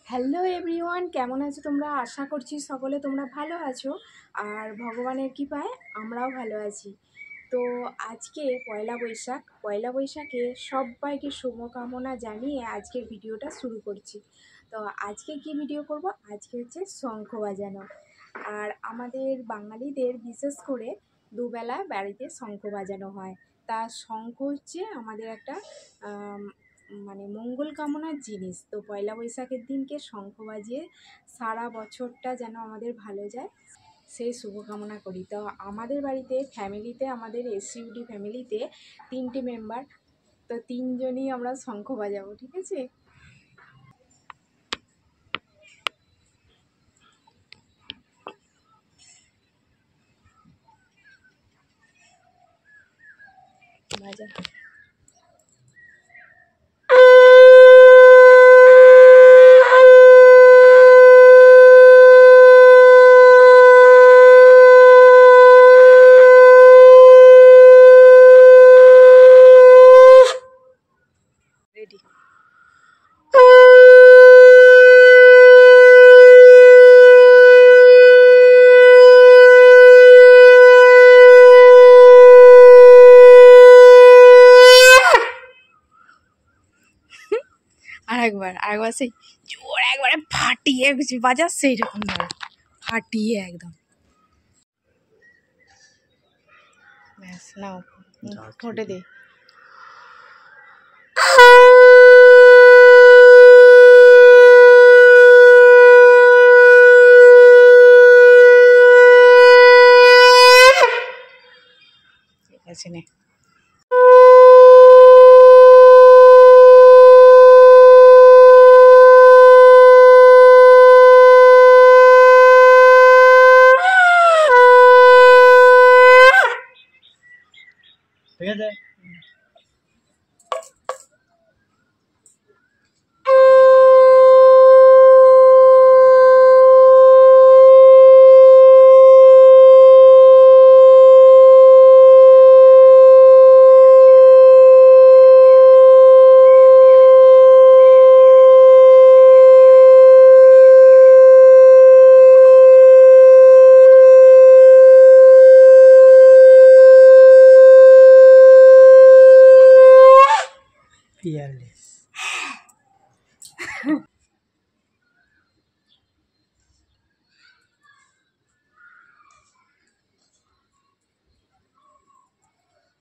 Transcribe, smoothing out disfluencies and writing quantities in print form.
Hello everyone, কেমন আছো তোমরা? আশা করছি সকলে তোমরা ভালো আছো আর ভগবানের কৃপায় আমরাও ভালো আছি। তো আজকে পয়লা বৈশাখে সবাইকে শুভকামনা জানিয়ে আজকের ভিডিওটা শুরু করছি। তো আজকে কি ভিডিও করব? আজকে হচ্ছে শঙ্খ বাজানো। আর আমাদের বাঙালিদের বিশেষ করে দুবেলা বাড়িতে শঙ্খ বাজানো হয়। তা শঙ্খ হচ্ছে আমাদের একটা মানে মঙ্গল কামনার জিনিস। তো পয়লা বৈশাখের দিনকে শঙ্খ বাজিয়ে সারা বছরটা যেন আমাদের ভালো যায় সেই শুভকামনা করি। তো আমাদের বাড়িতে আমাদের এসইউডি ফ্যামিলিতে 3টে মেম্বার, তো 3জনই আমরা শঙ্খ বাজাবো, ঠিক আছে? বাজা। রেডি। আরেকবার সেই জোর একবারে ফাটিয়ে বাজাচ্ছে, এইরকম ধরো ফাটিয়ে একদম। ব্যাস নাও, ঠোঁটে দে।